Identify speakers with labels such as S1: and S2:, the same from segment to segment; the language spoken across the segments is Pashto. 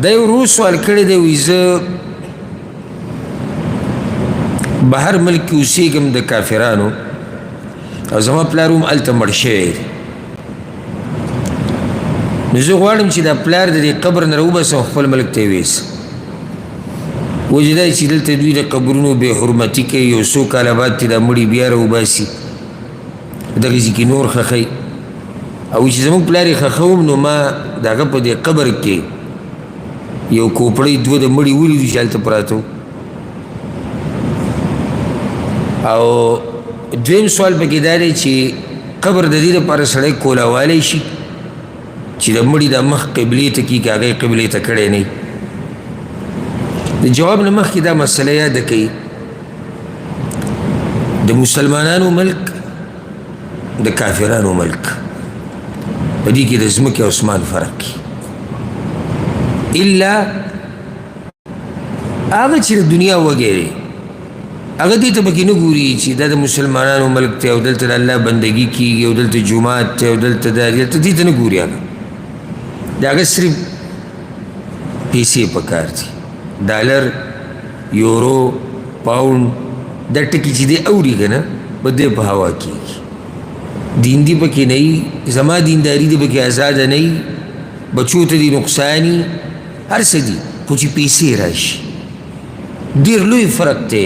S1: دا یو ورو سوال کړی دی وایي زه بهر ملک کې اوسېږم د کافرانو او زما پلار هم هلته مړ شوی دی نو زه غواړم چې دا پلار د دې قبر نه راوباسم خپل ملک ته یې ویسم وجه دا چې دلته دوی د قبرونو بې حرمتي کوي یو څو کاله بعد چې دا مړي بیا راوباسي دغسې کې نور خښئ او چې زموږ پلار یې خښوم نو ما د هغه په دې قبر کې یو کوپړۍ دوه د مړي ولیدو چې هلته پراته او دویم سوال پکې دا دی چې قبر د دې دپاره سړی کولاوالی شي چې د مړي دا مخ قبلې ته کي که هغه یې قبلې ته کړی نه د جواب نه مخکې دا مسله یاده کوي د مسلمانانو ملک د کافرانو ملک په دې کې د ځمکې او اسمان فرق کی الا هغه چې د دنیا وګیرې هغه دې ته پکې نه ګوري چې دا د مسلمانانو ملک دی او دلته د الله بندګي کېږي او دلته جومات دی او دلته دا دلته دې ته نه ګوري هغه د هغه صرف پیسې پکار دي ډالر یورو پاونډ دا ټکي چې دی اوري که نه به دې په هوا کېږي دین دی پکې نه وي زما دینداري دی پکې آزاده نه وي بچو ته دي نقصاني هر څه دي خو چې پیسې راشي ډېر لوی فرق دی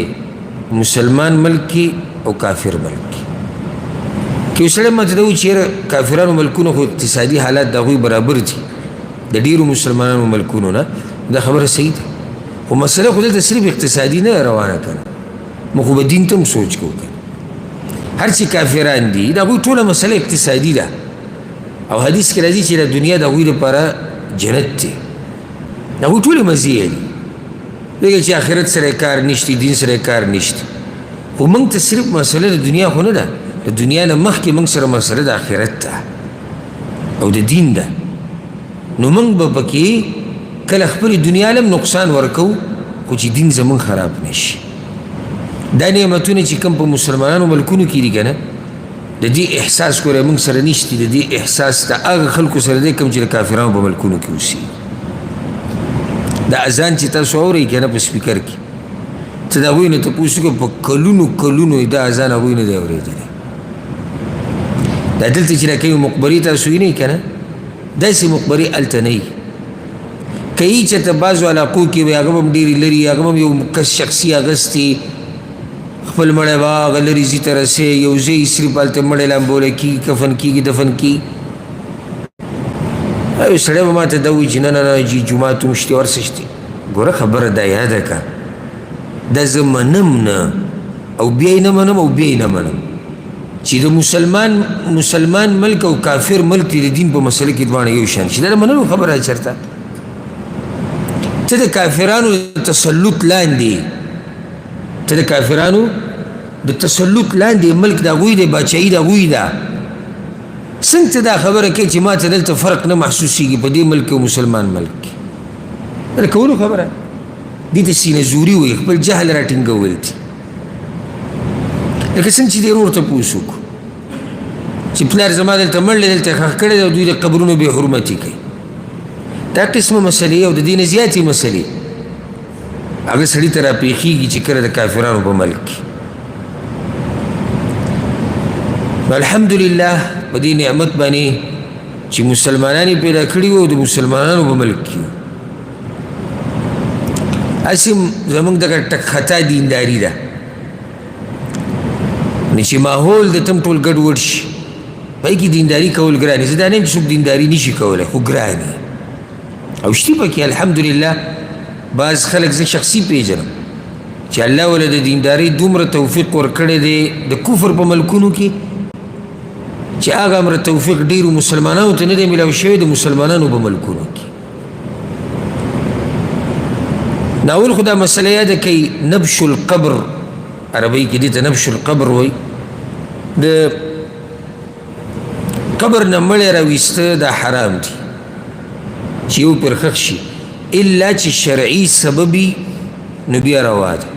S1: مسلمان ملک کې او کافر ملک کې که یو سړی ماته دا وایي چې یاره کافرانو ملکونو خو اقتصادي حالات د هغوی برابر دي د ډېرو مسلمانانو ملکونو نه دا خبره صحیح ده خو مسله خو دلته صرف اقتصادي نه روانه که نه موږ خو به دین ته هم سوچ کوو که هر چې کافران دي د هغوی ټوله مسله اقتصادي ده او حدیث کې راځي چې د دنیا د هغوی لپاره جنت دی د هغوی ټولې مزې دي دیکھئے چې آخرت سره کار نشتی دین سره کار نشتی خو موږ ته صرف مسله د دنیا خو نه ده د دنیا نه مخکې موږ سره مسله د آخرت ده او د دین ده نو موږ به پکې کله خپلې دنیا لم نقصان ورکو خو چې دین زموږ خراب نشي دا نعمتونه چې کوم په مسلمانانو ملکونو کې دي که نه د دې احساس ګوره موږ سره نشتی د دې احساس د هغه خلکو سره دی کوم چې د کافرانو په ملکونو کې اوسي دا اذان چې تاسو اورئ که نه په سپیکر کې ته د هغوی نه تپوس وکړه په کلونو کلونو دا اذان هغوی نه دی اورېدلی دا دلته چې دا کوي مقبرې تاسو وینئ که نه داسې مقبرې هلته نه وي که یي چېرته بعضو علاقو کې وي هغه به هم ډېرې لرې هغه به هم یو کس شخصي اغستې خپل مړی به هغه لرې ځي ته رسې یو ځای صرف هلته مړی لامبولی کېږي کفن کېږي دفن کېږي یو سړی به ما ته دا وایي چې نه نه نه جي جومات هم شتې ورڅه شتې ګوره خبره دا یاده که دا زه منم نه او بیا یې نه منم او بیا یې نه منم چې د مسلمان ملک او کافر ملک دی د دین په مسله کې دواړه یو شان شي دا د منلو خبره چېرته ته د کافرانو د تسلط لاندې ته د کافرانو د تسلط لاندې ملک د هغوی دی باچایي د هغوی ده څنګه ته دا خبره کوي چې ما ته دلته فرق نه محسوسېږي په دې ملک او مسلمان ملک کې دا د کولو خبره دې ته سینه زوري وایي خپل جهل راټینګول دي لکه څنګه چې دې ورور تپوس وکړو چې پلار زما دلته مړ دی دلته ښخ کړی دی او دوی د قبرونو بې حرمتي کوي دا قسمه مسلې او د دې نه زیاتې مسلې هغه سړي ته راپېښېږي چې کله د کافرانو په ملک کې الحمدلله په دې نعمت باندې چې مسلمانان یې پیدا کړي وو او د مسلمانانو په ملک کې وو هسې زموږ دغه ټک خطا دینداري ده نو چې ماحول د تم ټول ګډوډ شي په کې دینداري کول ګران زه دا نه یم چې څوک دینداري نشي کولی خو ګران او شتي پکې الحمدلله بعض خلک زه شخصي پیژنم چې الله وله د دیندارۍ دومره توفیق ورکړی دی د کفر په ملکونو کې چې هغه امره توفیق ډېرو مسلمانانو ته نه دی میلاو شوی د مسلمانانو په ملکونو کې ناول خو دا مسله یاده کوي نبش القبر عربی کې دې ته نبش القبر وایي د قبر نه مړی راویسته دا حرام دي چې یو پر ښخ شي الا چې شرعي سببي نو بیا روا ده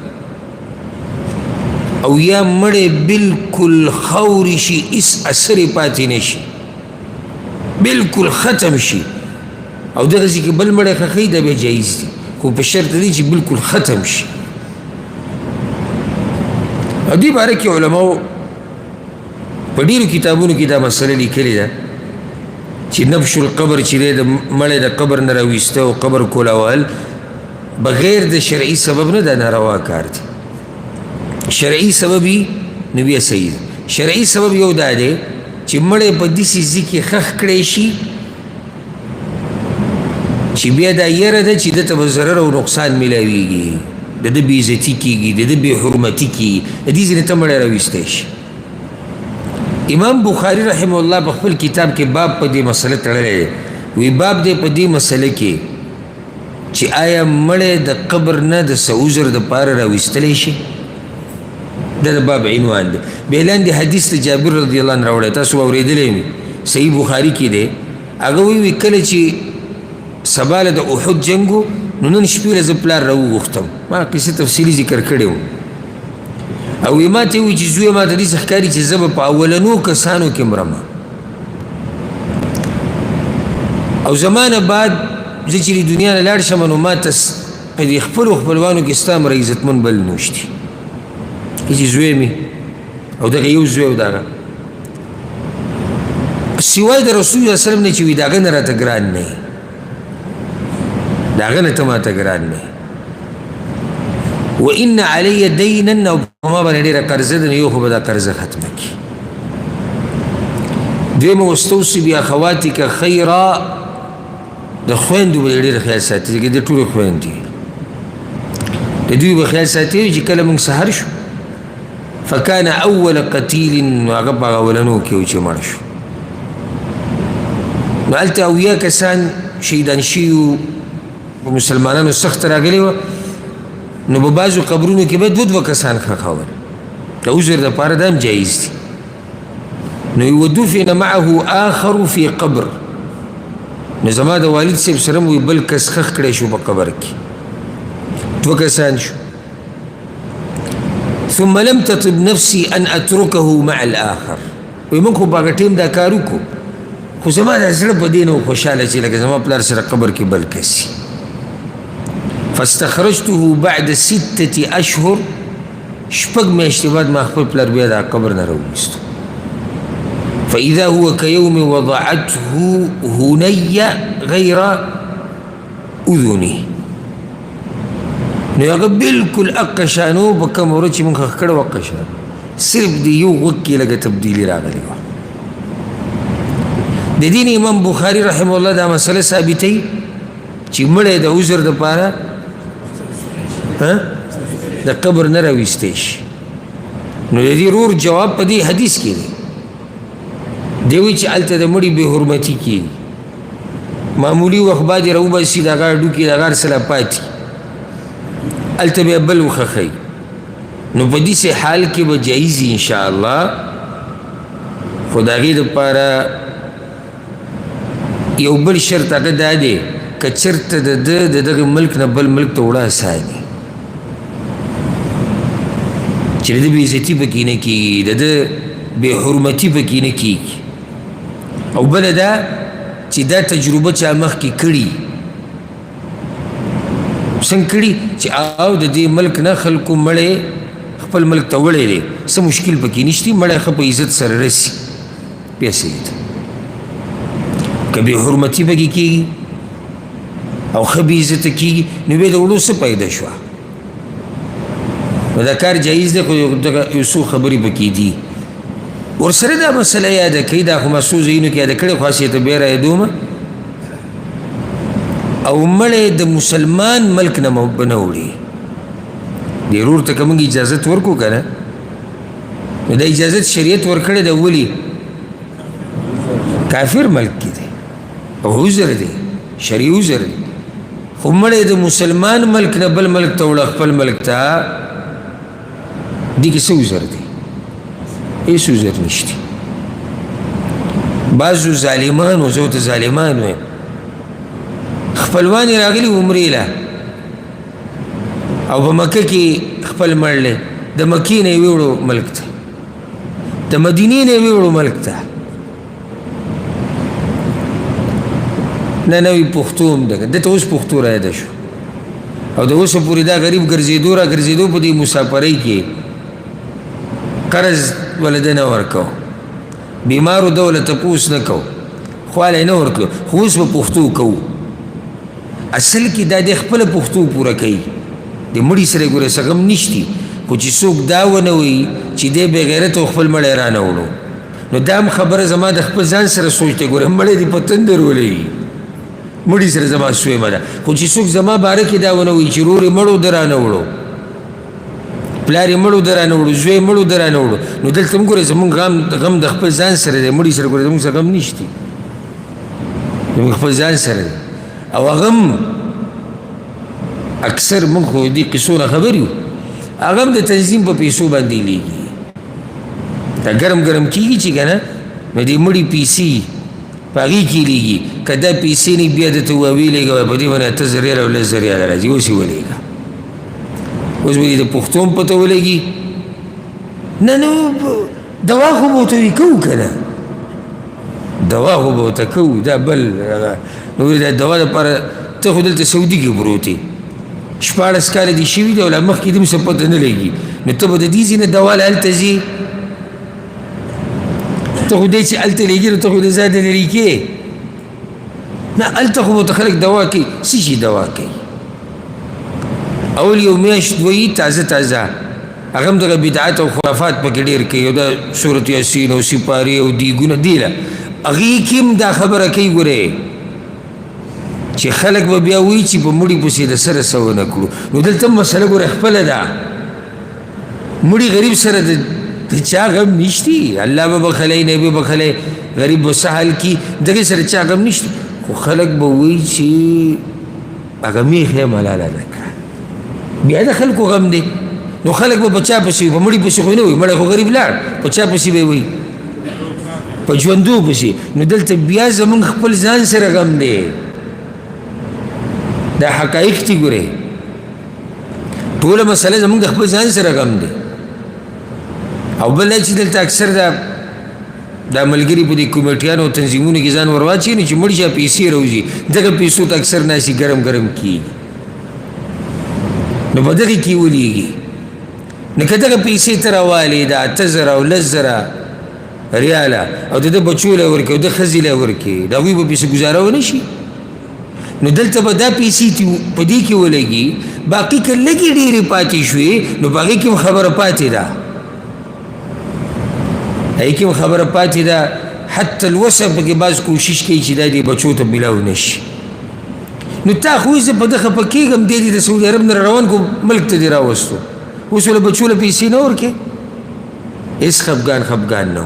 S1: او یا مړی بالکل خاوري شي هېڅ اثر یې پاتې نه شي بالکل ختم شي او دغسې کې بل مړی ښخوي دا بیا جایز دي خو په شرط دی چې بالکل ختم شي. او دې باره کې علماو په ډېرو کتابونو کې دا مسله لیکلې ده چې نبش القبر چې دی د مړی د قبر نه راویسته او قبر کولول بغیر د شرعي سبب نه دا ناروا کار دی. شرعي سبب یې نو بیا صحیح دی. شرعي سبب یو دا دی چې مړی په داسې ځای کې ښخ کړی شي چې بیا دا یره ده چې ده ته به ضرر او نقصان میلاویږي، د ده بې عزتي کېږي، د ده بې حرمتي کېږي، د دې ځینې ته مړی راویستی شي. امام بخاري رحمه الله په خپل کتاب کې باب په دې مسله تړلی دی. وی باب دی په دې مسله کې چې آیا مړی د قبر نه د څه عذر دپاره راویستلی شي؟ دا د باب عنوان دی. بیا لاندې حدیث د جابر رضی الله عنه راوړی، تاسو اورېدلی مې صحیح بخاري کې دی. هغه وی کله چې سبا له د احد جنګ و نو نن شپې له زه پلار راوغوښتم، ما قصې تفصیلي ذکر کړی و، او وی ما ته وی چې زویه ما ته داسې ښکاري چې زه به په اولنو کسانو کې مرم، او زما نه بعد زه چې له دنیا نه لاړ شم نو ما ته په دې خپلو خپلوانو کې ستا مره عزتمن بل نشتی. چې زوی مې او دغه یو زوی او دغه سوای د رسول الله سلم نه چې وي د هغه نه راته ګران نه یې، د هغه نه ته ماته ګران نه یې. وان علی دینا، او په ما باندې ډېره قرضه ده، نو یو خو به دا قرضه ختمه کړي. دویمه واستوصي باخواتک خیرا، د خویندو به ډېر خیال ساتي، ځکه د ټولو خویندې د دوی به خیال ساتي چې کله موږ سهار شو فکان اول قتیل، نو هغه په اولنو کې و چې مړ شو. نو هلته اویا کسان شهیدان شوي وو، په مسلمانانو سخت راغلي وه، نو په بعضو قبرونو کې به دوه کسان ښخول، د عذر دپاره دا هم جایز دي. نو ودفن معه آخر فی قبر، نو زما د والد صاحب سره وی بل کس ښخ کړی شو په قبر کې، دوه کسان شو. ثم لم تطب نفسي ان اتركه مع الاخر، وی موږ خو په هغه ټیم دا کار وکړو، خو زما د زړه په دې نه و خوشحاله چې لکه زما پلار سره قبر کې بل کس وي. فاستخرجته بعد 6 اشهر، شپږ میاشتې بعد ما خپل پلار بیا دا قبر نه راوویستو. فإذا هو كيوم وضعته هني غير أذنه، نو هغه بالکل اقه شانو په کوم ورځ چې موږ ښخ کړی و اقه شان، صرف د یو غوږ کې لږه تبدیلي راغلې وه. د دین امام بخاري رحمه الله دا مسله ثابتوي چې مړی د عذر دپاره د قبر نه راویستی شي. نو د دې رور جواب په دې حدیث کې دی، دی وایي چې هلته د مړي بې حرمتي کېږي، معمولي وخت بعد یې راوباسي، د هغه هډوکي د هغه هر څه لا پاتې، هلته بیا بل وښخوي. نو په داسې حال کې به جایز وي انشاءالله، خو د هغې دپاره یو بل شرط هغه دا دی که چېرته د ده د دغه ملک نه بل ملک ته وړه اساني، چې د ده بې عزتي پکې نه کېږي، د ده بې حرمتي پکې نه کېږي. او بله دا چې دا تجربه چا مخکې کړي، څنګه کړي چې او د دې ملک نه خلکو مړی خپل ملک ته وړی دی، څه مشکل پکې نشته، مړی ښه په عزت سره رسي، بیا صحیح ده. که بې حرمتي پکې کېږي او ښه بې عزته کېږي، نو بیا د وړو څه پیدا شوه؟ نو دا کار جایز دی، خو یو څو خبرې پکې دي. ورسره دا مسله یاده کوي، دا خو ما څو ځایونو کې یاده کړې، خو هسې ته بیا رایادومه. او مړی د مسلمان ملک نه به نه وړي، دې ورور ته که موږ اجازت ورکړو که نه، نو دا اجازت شریعت ورکړی دی، ولې کافر ملک کې دی او عذر دی، شرعي عذر دی. خو مړی د مسلمان ملک نه بل ملک ته وړه، خپل ملک ته، دې کې څه عذر دی؟ هېڅ عذر نشته. بعضو ظالمانو، زه ورته ظالمان وایم، خپلوان یې راغلي عمرې له او په مکه کې خپل مړلی، د مکې نه یې ویوړو ملک ته، د مدینې نه یې ویوړو ملک ته. نه نه وي پښتو هم ده دته اوس پښتو رایاده شو او د اوسه پورې دا غریب ګرځېدو را ګرځېدو په دې مسافرۍ کې قرض ولده نه ورکو بیمارو ده وله تپوس نه کو خوالی نه ورکړو خو اوس به پښتو کوو اصل کې دا د خپله پښتو پوره کوي د مړي سره ګوره څه غم نشتي خو چې څوک دا ونه وایي چې دی بې غیرته خپل مړی رانه وړو نو دا هم خبره زما د خپل ځان سره سوچ دی ګوره مړی دې په تندر ولوي مړي سره زما سویمه ده خو چې څوک زما باره کې دا ونه وایي چې رور یې مړو ده رانه وړو پلار یې مړو ده رانه وړو زوی یې مړو ده رانه وړو نو دلته هم ګوره زمونږ غم د خپل ځان سره دی مړي سره ګوره زمونږ سره غم نشتی زمونږ خپل ځان سره دی او هغه هم اکثر موږ خو دې قصو نه خبر یو هغه هم د تنظیم په پیسو باندې لیږي دا ګرم ګرم کېږي چې که نه نو دې مړي پیسې په هغې کې لیږي که دا پیسې نه بیا درته وویلېږه په دې باندې 8 زره او 10 زره راځي اوس یې ولېږه اوس به دې د پښتو هم پته ولګي نه نو دوا خو به ورته وي کوو که نه دوا خو به ورته کوو دا بل نو دا دوا دپاره ته خو دلته سعودي کې پروت یې 14 کاله دې شوي دي او لا مخکې دې هم څه پته نه لګي نو ته به د دې ځای نه دوا له هلته ځې ته خو دی چې هلته لګي نو ته خو د ځای نه لرې کې نه هلته خو به ورته خلک دوا کوي څه شي دوا کوي اول یو میاشت دوی تازه تازه هغه هم دغه بدعات او خرافات پکې ډېر کوي او دا صورت یاسین او سپارې او دیګونه دی له هغې کې هم دا خبره کوي ګورې چې خلک به بیا وایي چې په مړي پسې د سره څه ونه کړو نو دلته هم مسله ګوره خپله ده مړي غریب سره د چا غم نشتی الله به بخلی نه به بخلی غریب به سهل کی دغې سره چا غم نشتی خو خلک به وایي چې هغه میخ یې ملاله ده بیا د خلکو غم دی نو خلک به په چا پسې وي په مړي پسې خو نه وي مړی خو غریب لاړ په چا پسې به وي په ژوندو پسې نو دلته بیا زمونږ خپل ځان سره غم دی دا حقایق دي ګورې ټوله مسله زمونږ د خپل ځان سره غم دی او بل چې دلته اکثر دا ملګري په دې کمیټیانو او تنظیمونو کې ځان ورواچوي نو چې مړ شي پیسې راوځي دغه پیسو ته اکثر ناسي ګرم ګرم کېږي نو په دغې کې ولیږي نو که دغه پیسې ته راوالې د 8 زره او 10 زره ریاله او د ده بچو له ورکړي او د ښځې له ورکړي د هغوی به پسې ګزاره ونه شي نو دلته به دا پیسې په دې کې ولګي باقي که لږې ډېرې پاتې شوې نو په هغې کې هم خبره پاتې ده هغې کې هم خبره پاتې ده حتی الوسع پکې بعض کوشش کوي چې دا دې بچو ته میلاو نه شي نو تا خو زه په ده خفه کېږم دی دې د سعودي عرب نه روان کو ملک ته دې راوستو اوس له بچو له پیسې نه ورکې هېڅ خفګان نه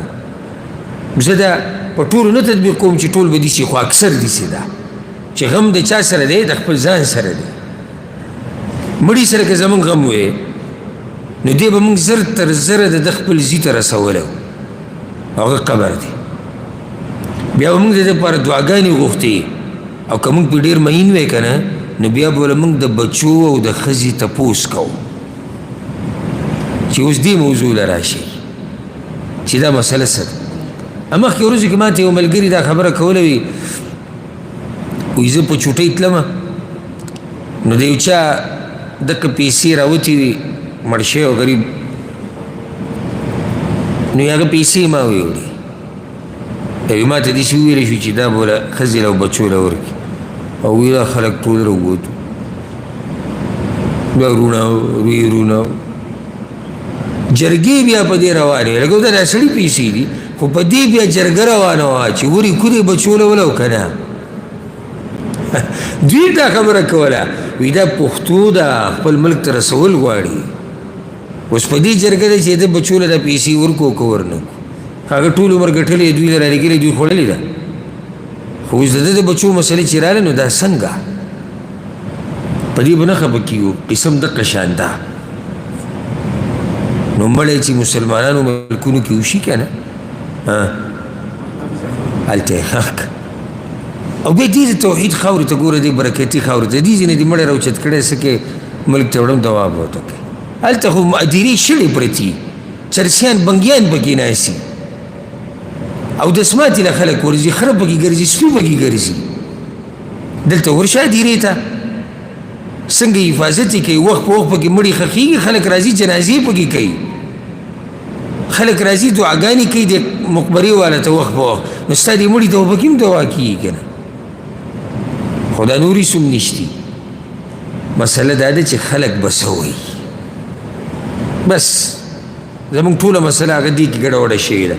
S1: و زه دا په ټولو نه تطبیق کوم چې ټول به داسې خو اکثر داسې ده چې غم د چا سره دی د خپل ځان سره دی مړي سره که زمونږ غم وی نو دی به مونږ زر تر زره د خپل زی ته رسولی و هغه قبر دی بیا به مونږ د ده لپاره دعاګانې غوښتې او که مونږ پې ډېر مین وی که نه نو بیا به له مونږ د بچو او د ښځې تپوس کوو چې اوس دې موضوع له راشي چې دا مسله څه ده مخکې ورځو کې ماته یو ملګري دا خبره کوله وي وایي زه په چوټۍ تلمه نو د یو چا دکه پیسې راوتې وي مړ شوی او غریب نو هغه پیسې ما ویوړې یوې ما ته داسې وویلی شو چې دا به له ښځې له او بچو له ورکړي او وی دا خلک ټول راووتو بیا ویرونه جرګې بیا په دې روانې وې لکه دا د سړي پیسې دي خو په دې بیا جرګه روانه وه چې ورې کورې بچو له ولو که نه دوی دا خبره کوله وی دا پښتو ده خپل ملک ته رسول غواړي اوس په دې جرګه دی چې د بچو له دا پیسې ورکو که ورنه هغه ټول عمر ګټلې دوی له رالېږلې دوی خوړلې ده خو اوس د ده د بچو مسلې چې راغله نو دا څنګه په دې به نه خفه کېږو قسم دقه شان ده نو مړی چې مسلمانانو ملکونو کې وشي که نه هلته یې ښخ او بیا دې د توحید خاورې ته ګوره دې برکتي خاورې ته دې ځینې دې مړی راوچت کړی څه کې ملک ته وړم دواب ورته کوي هلته خو مدیرې شړې پرتي چرسیان بنګیان پکې ناستي او دسماتې له خلک ورځي خره پکې ګرځي سپي پکې ګرځي دلته ورشه دیرې ته څنګه حفاظت یې کوي وخت په وخت پکې مړي ښخېږي خلک راځي جنازې پکې کوي خلک راځي دعاګانې کوي د مقبرې والا ته وخت په وخت نو ستا دې مړي ته خو پکې هم دعا کېږي که نه خو دا نورې څوم نشتي مسله دا ده چې خلک به څه وایي بس زمونږ ټوله مسله هغه دې کې ګډوډه شوې ده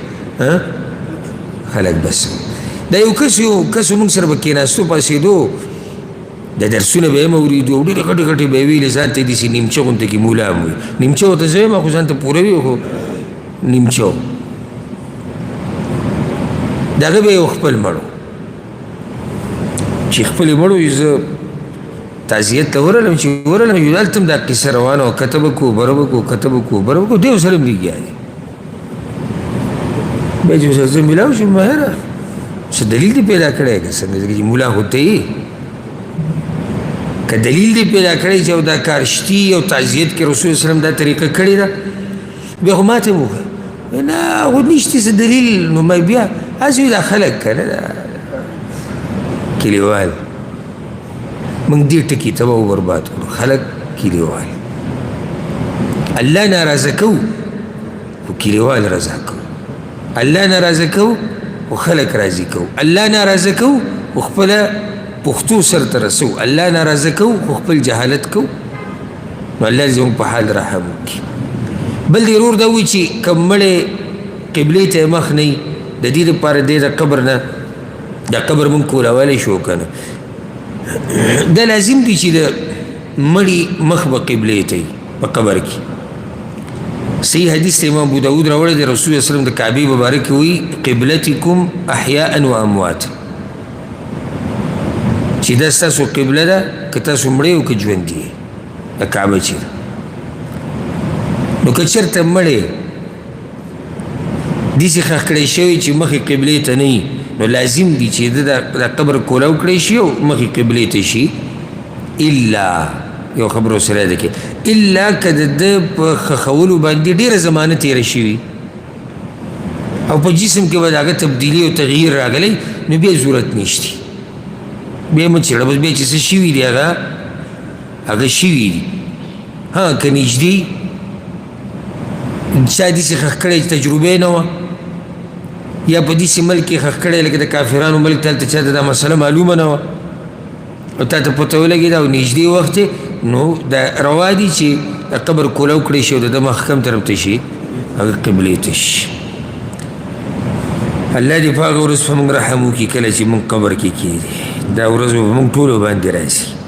S1: خلک به څه دا یو کس مونږ سره به کېناستو پاسېدو د درسونه به یې هم اورېدو او ډېرې غټې غټې به یې ویلې ځان ته یې داسې نیمچه غوندې کې مولا هم وي نیمچه ورته زه یم خو ځان ته پوره وي خو نیمچه د هغه به یو خپل مړ چې خپل یې مړ وي زه تعزیت ته ورغلم چې ورغلم یو دلته هم دا قصه روانه وه کته به کو بره به کو کته به کو بره به کو دی ورسره هم لګیا دی بیا چې ورسره زه میلاو شم مهره څه دلیل دې پیدا کړی که څنګه ځکه چې مولا خو ته یې که دلیل دې پیدا کړی چې دا کار شتي او تعزیت کې رسول وسلم دا طریقه کړې ده بیا خو ماته هم وکړه نه خو نشته څه دلیل نو ما بیا هسې دا خلک که نه دا کلیوال موږ دې ټکي تباه و برباد کړو خلک کلیوال الله ناراضه کوو خو کلیوال رضا کوو الله ناراضه کوو خو خلک راضي کوو الله ناراضه کوو خو خپله پښتو سرته رسو الله ناراضه کوو خو خپل جهالت کوو نو الله زموږ په حال رحم وکړي بل دې ورور دا وایي چې که مړی قبلې ته مخ نه وي د دې دپاره دی د قبر نه دا قبر مونږ کولاولی شو که نه دا لازم دی چې د مړي مخ به قبلې ته وي په قبر کې صحیح حدیث ته امام ابو داود راوړی دی رسول الله وسلم د کعبې مبارکې وایي قبلتکم احیاء و اموات چې دا ستاسو قبله ده که تاسو مړی او که ژوندي یې د کعبه چیرې نو که چېرته مړی داسې ښخ کړی شوی چې مخې قبلې ته نه وي نو لازم دی چې د قبر کولاو کړی شي او مخې قبلې ته شي الا یو خبره سره ده کې الا که د ده په ښخولو باندې ډېره زمانه تېره شوي او په جسم کې به د هغه تبدیلي او تغییر راغلی نو بیا ضرورت نشتی بیا مه څېړه بس بیا چې څه شوي دي هغه شوي دي ها که نږدې چا داسې ښخ کړی چې تجربه نه وه یا په داسې ملک کې ښخ کړی لکه د کافرانو ملک ته هلته چاته دا مسله معلومه نه وه او تا ته پته ولګېده او نږدې وخت نو دا روا دي چې د قبر کولاو کړی شي او د ده مخ کوم طرف ته شي هغه قبلې ته شي الله دې په هغه ورځ په موږ رحم وکړي کله چې موږ قبر کې کېږدي دا ورځ به په موږ ټولو باندې راځي